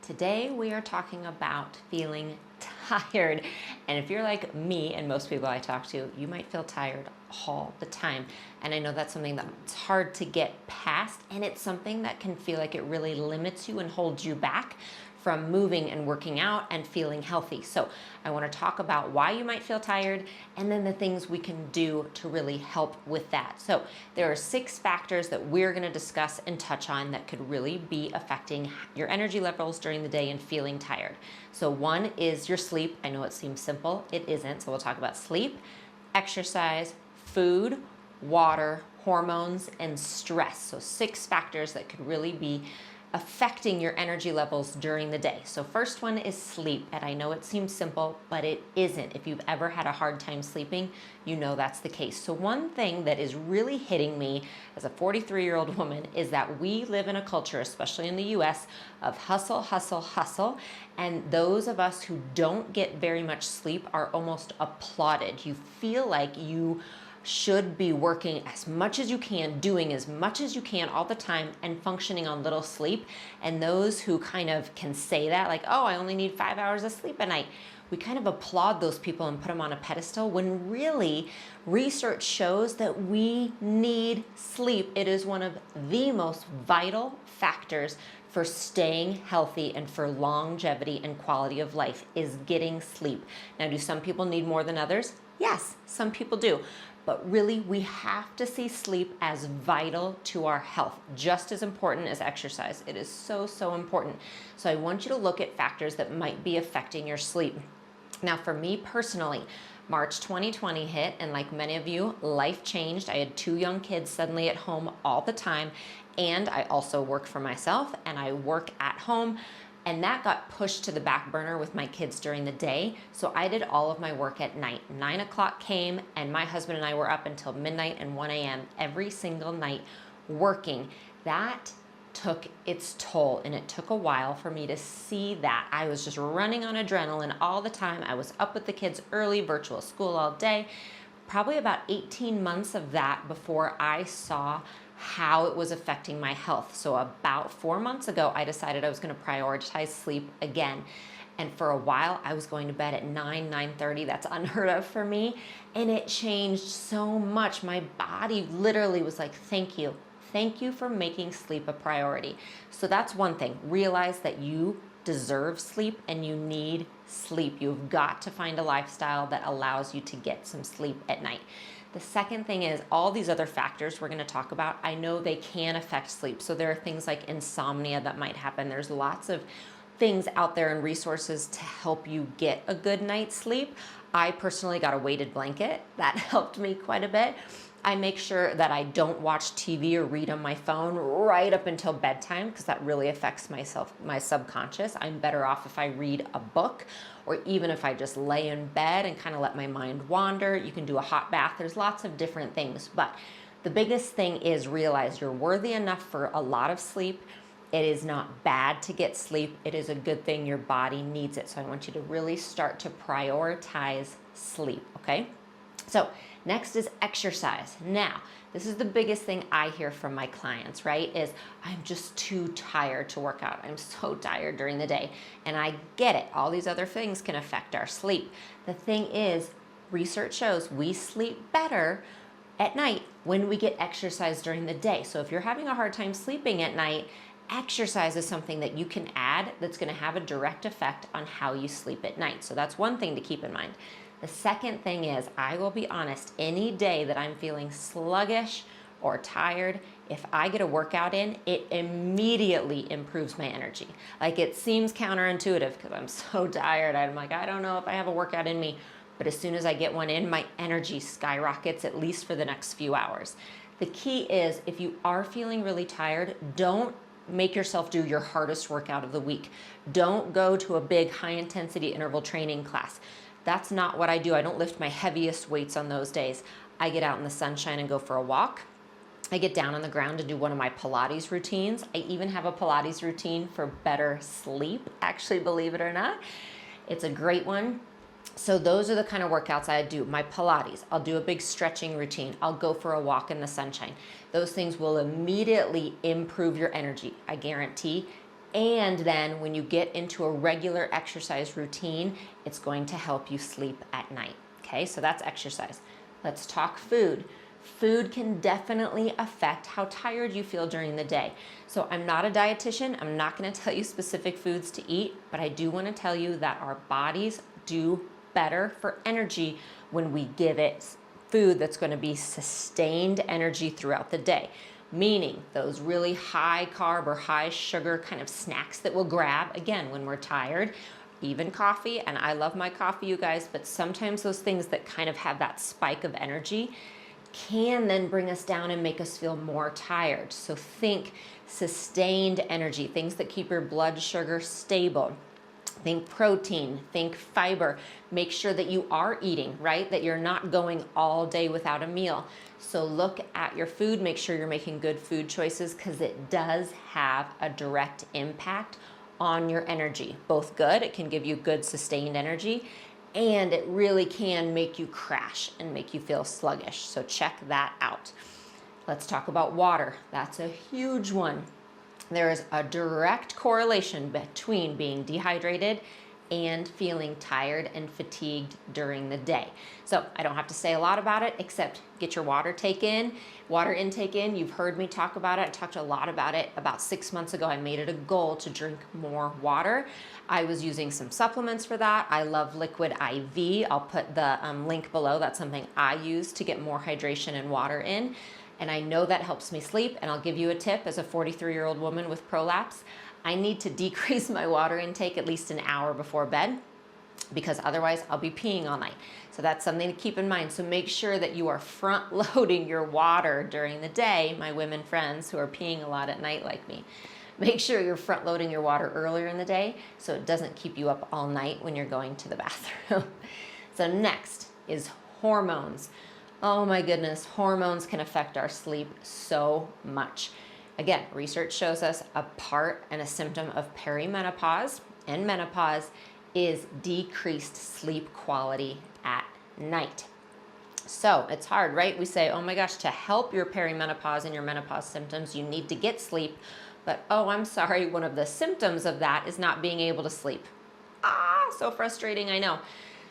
Today we are talking about feeling tired. And if you're like me and most people I talk to, you might feel tired all the time. And I know that's something that's hard to get past, and it's something that can feel like it really limits you and holds you back from moving and working out and feeling healthy. So I want to talk about why you might feel tired and then the things we can do to really help with that. So there are 6 factors that we're going to discuss and touch on that could really be affecting your energy levels during the day and feeling tired. So one is your sleep. I know it seems simple. It isn't. So we'll talk about sleep, exercise, food, water, hormones, and stress. So 6 factors that could really be affecting your energy levels during the day. So first one is sleep, and I know it seems simple, but it isn't. If you've ever had a hard time sleeping, you know that's the case. So one thing that is really hitting me as a 43-year-old woman is that we live in a culture, especially in the US, of hustle, hustle, hustle, and those of us who don't get very much sleep are almost applauded. You feel like you should be working as much as you can, doing as much as you can all the time, and functioning on little sleep. And those who kind of can say that, like, oh, I only need 5 hours of sleep a night, we kind of applaud those people and put them on a pedestal, when really research shows that we need sleep. It is one of the most vital factors for staying healthy and for longevity and quality of life, is getting sleep. Now, do some people need more than others? Yes, some people do. But really, we have to see sleep as vital to our health, just as important as exercise. It is so, so important. So I want you to look at factors that might be affecting your sleep. Now, for me personally, March 2020 hit, and like many of you, life changed. I had 2 young kids suddenly at home all the time, and I also work for myself, and I work at home. And that got pushed to the back burner with my kids during the day. So I did all of my work at night. 9 o'clock came, and my husband and I were up until midnight and 1 a.m. every single night working. That took its toll, and it took a while for me to see that. I was just running on adrenaline all the time. I was up with the kids early, virtual school all day. Probably about 18 months of that before I saw how it was affecting my health. So about 4 months ago, I decided I was going to prioritize sleep again. And for a while, I was going to bed at 9:30. That's unheard of for me. And it changed so much. My body literally was like, thank you. Thank you for making sleep a priority. So that's one thing. Realize that you deserve sleep and you need sleep. You've got to find a lifestyle that allows you to get some sleep at night. The second thing is all these other factors we're going to talk about, I know they can affect sleep. So there are things like insomnia that might happen. There's lots of things out there and resources to help you get a good night's sleep. I personally got a weighted blanket. That helped me quite a bit. I make sure that I don't watch TV or read on my phone right up until bedtime, because that really affects my subconscious. I'm better off if I read a book, or even if I just lay in bed and kind of let my mind wander. You can do a hot bath. There's lots of different things. But the biggest thing is realize you're worthy enough for a lot of sleep. It is not bad to get sleep. It is a good thing. Your body needs it. So I want you to really start to prioritize sleep, okay? So next is exercise. Now, this is the biggest thing I hear from my clients, right? Is I'm just too tired to work out. I'm so tired during the day. And I get it. All these other things can affect our sleep. The thing is, research shows we sleep better at night when we get exercise during the day. So if you're having a hard time sleeping at night, exercise is something that you can add that's going to have a direct effect on how you sleep at night. So that's one thing to keep in mind. The second thing is, I will be honest, any day that I'm feeling sluggish or tired, if I get a workout in, it immediately improves my energy. Like, it seems counterintuitive because I'm so tired. I'm like, I don't know if I have a workout in me. But as soon as I get one in, my energy skyrockets, at least for the next few hours. The key is, if you are feeling really tired, don't make yourself do your hardest workout of the week. Don't go to a big high-intensity interval training class. That's not what I do. I don't lift my heaviest weights on those days. I get out in the sunshine and go for a walk. I get down on the ground and do one of my Pilates routines. I even have a Pilates routine for better sleep, actually, believe it or not. It's a great one. So those are the kind of workouts I do. My Pilates, I'll do a big stretching routine. I'll go for a walk in the sunshine. Those things will immediately improve your energy. I guarantee And then when you get into a regular exercise routine, it's going to help you sleep at night. Okay, so that's exercise. Let's talk food. Food can definitely affect how tired you feel during the day. So I'm not a dietitian. I'm not going to tell you specific foods to eat, but I do want to tell you that our bodies do better for energy when we give it food that's going to be sustained energy throughout the day. Meaning those really high carb or high sugar kind of snacks that we'll grab, again, when we're tired, even coffee, and I love my coffee, you guys, but sometimes those things that kind of have that spike of energy can then bring us down and make us feel more tired. So think sustained energy, things that keep your blood sugar stable. Think protein, think fiber. Make sure that you are eating, right? That you're not going all day without a meal. So look at your food, make sure you're making good food choices because it does have a direct impact on your energy. Both good, it can give you good sustained energy, and it really can make you crash and make you feel sluggish. So check that out. Let's talk about water. That's a huge one. There is a direct correlation between being dehydrated and feeling tired and fatigued during the day. So I don't have to say a lot about it except get your water intake in. You've heard me talk about it. I talked a lot about it about 6 months ago. I made it a goal to drink more water. I was using some supplements for that. I love liquid IV. I'll put the link below. That's something I use to get more hydration and water in. And I know that helps me sleep. And I'll give you a tip as a 43-year-old woman with prolapse. I need to decrease my water intake at least an hour before bed because otherwise I'll be peeing all night. So that's something to keep in mind. So make sure that you are front loading your water during the day, my women friends who are peeing a lot at night like me. Make sure you're front loading your water earlier in the day so it doesn't keep you up all night when you're going to the bathroom. So next is hormones. Oh my goodness, hormones can affect our sleep so much. Again, research shows us a part and a symptom of perimenopause and menopause is decreased sleep quality at night. So it's hard, right? We say, oh my gosh, to help your perimenopause and your menopause symptoms, you need to get sleep. But oh, I'm sorry, one of the symptoms of that is not being able to sleep. So frustrating, I know.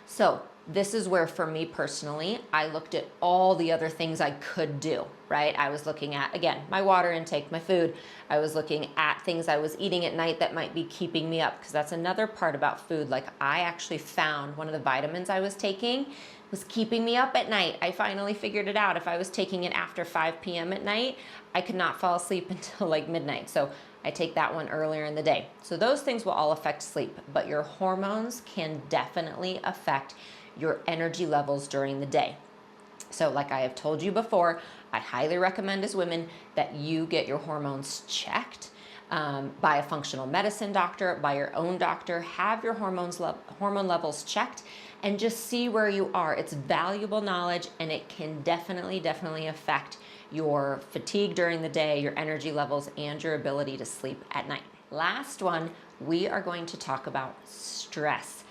So this is where, for me personally, I looked at all the other things I could do, right? I was looking at, again, my water intake, my food. I was looking at things I was eating at night that might be keeping me up, because that's another part about food. Like, I actually found one of the vitamins I was taking was keeping me up at night. I finally figured it out. If I was taking it after 5 p.m. at night, I could not fall asleep until like midnight. So I take that one earlier in the day. So those things will all affect sleep, but your hormones can definitely affect your energy levels during the day. So like I have told you before, I highly recommend as women that you get your hormones checked by a functional medicine doctor, by your own doctor. Have your hormone levels checked and just see where you are. It's valuable knowledge, and it can definitely affect your fatigue during the day, your energy levels, and your ability to sleep at night. Last one, we are going to talk about stress.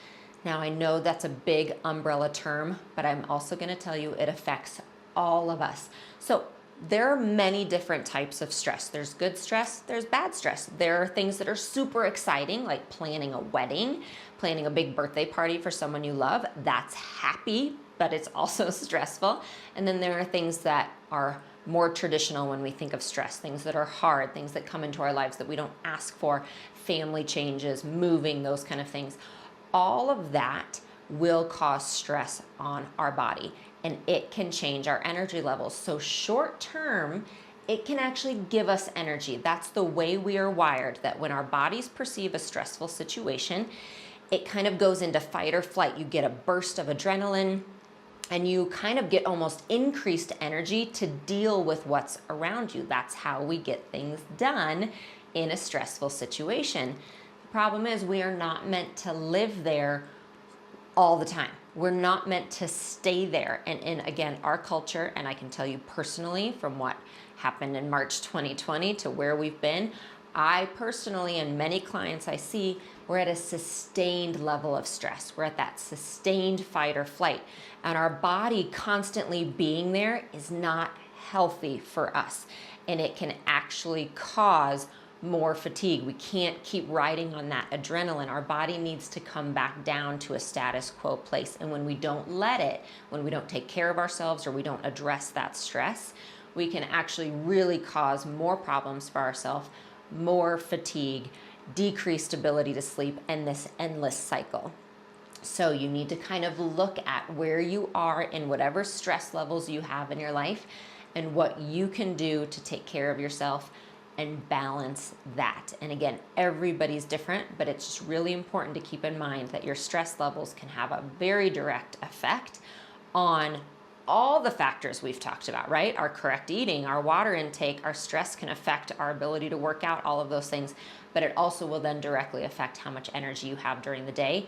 Now, I know that's a big umbrella term, but I'm also going to tell you it affects all of us. So there are many different types of stress. There's good stress, there's bad stress. There are things that are super exciting, like planning a wedding, planning a big birthday party for someone you love. That's happy, but it's also stressful. And then there are things that are more traditional when we think of stress, things that are hard, things that come into our lives that we don't ask for, family changes, moving, those kind of things. All of that will cause stress on our body, and it can change our energy levels. So short term, it can actually give us energy. That's the way we are wired, that when our bodies perceive a stressful situation, it kind of goes into fight or flight. You get a burst of adrenaline, and you kind of get almost increased energy to deal with what's around you. That's how we get things done in a stressful situation. The problem is we are not meant to live there all the time. We're not meant to stay there. And in, again, our culture, and I can tell you personally from what happened in March 2020 to where we've been, I personally and many clients I see, we're at a sustained level of stress. We're at that sustained fight or flight. And our body constantly being there is not healthy for us. And it can actually cause more fatigue. We can't keep riding on that adrenaline. Our body needs to come back down to a status quo place. And when we don't let it, when we don't take care of ourselves or we don't address that stress, we can actually really cause more problems for ourselves, more fatigue, decreased ability to sleep, and this endless cycle. So you need to kind of look at where you are in whatever stress levels you have in your life and what you can do to take care of yourself and balance that. And again, everybody's different, but it's just really important to keep in mind that your stress levels can have a very direct effect on all the factors we've talked about, right? Our correct eating, our water intake, our stress can affect our ability to work out, all of those things, but it also will then directly affect how much energy you have during the day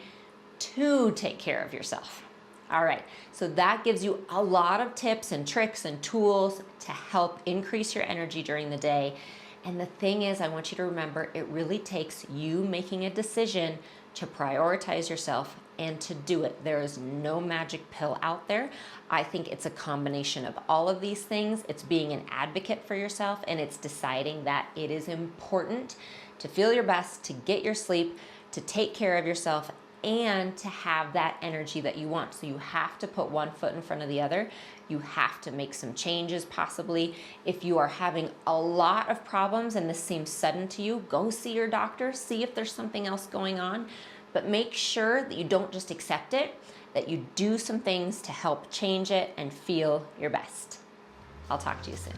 to take care of yourself. All right, so that gives you a lot of tips and tricks and tools to help increase your energy during the day. And the thing is, I want you to remember, it really takes you making a decision to prioritize yourself and to do it. There is no magic pill out there. I think it's a combination of all of these things. It's being an advocate for yourself, and it's deciding that it is important to feel your best, to get your sleep, to take care of yourself, and to have that energy that you want. So you have to put one foot in front of the other. You have to make some changes possibly. If you are having a lot of problems and this seems sudden to you, go see your doctor, see if there's something else going on, but make sure that you don't just accept it, that you do some things to help change it and feel your best. I'll talk to you soon.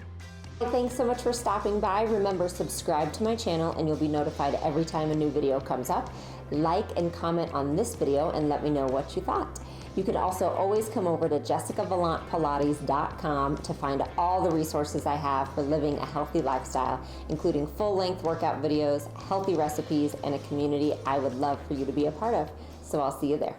Thanks so much for stopping by. Remember, subscribe to my channel and you'll be notified every time a new video comes up. Like and comment on this video and let me know what you thought. You can also always come over to jessicavalantpilates.com to find all the resources I have for living a healthy lifestyle, including full-length workout videos, healthy recipes, and a community I would love for you to be a part of. So I'll see you there.